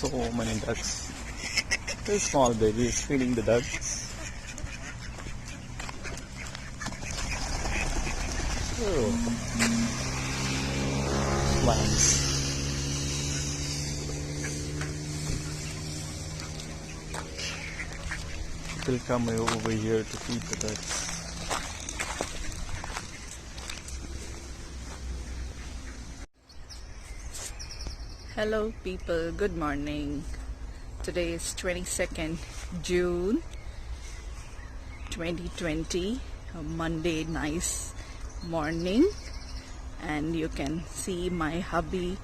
So many ducks. This small baby is feeding the ducks. Oh, swans. They'll come over here to feed the ducks. Hello people, good morning. Today is 22nd June 2020, a Monday nice morning, and you can see my hubby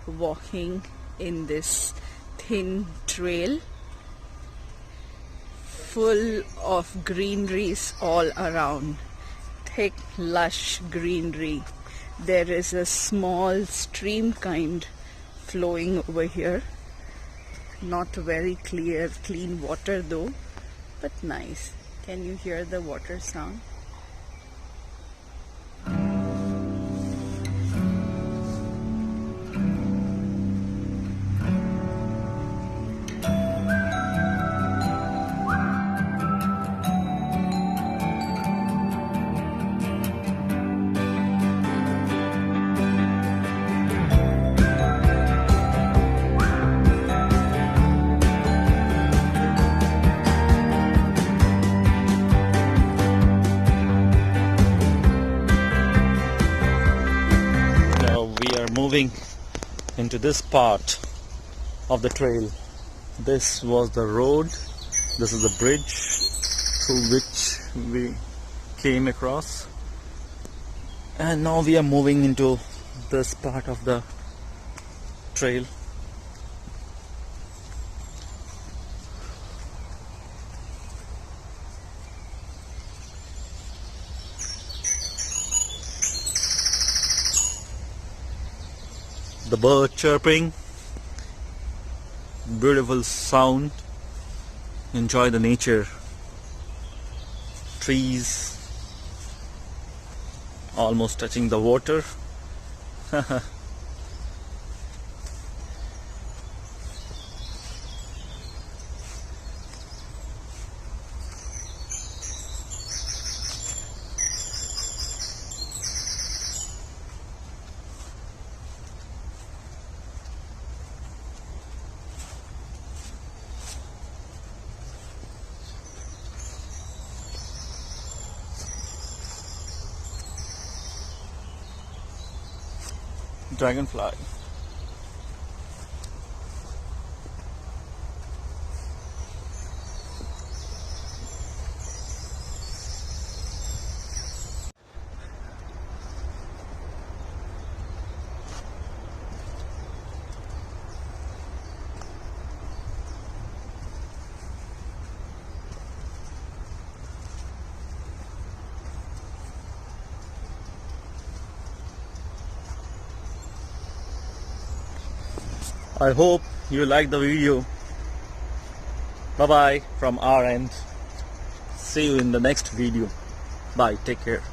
walking in this thin trail full of greeneries all around, thick lush greenery. There is a small stream kind flowing over here, not very clear clean water though, but nice. Can you hear the water sound? Moving into this part of the trail. This was the road, this is the bridge through which we came across, and now we are moving into this part of the trail. The bird chirping, beautiful sound. Enjoy the nature. Trees almost touching the water. Dragonfly. I hope you like the video. Bye bye from our end. See you in the next video. Bye. Take care.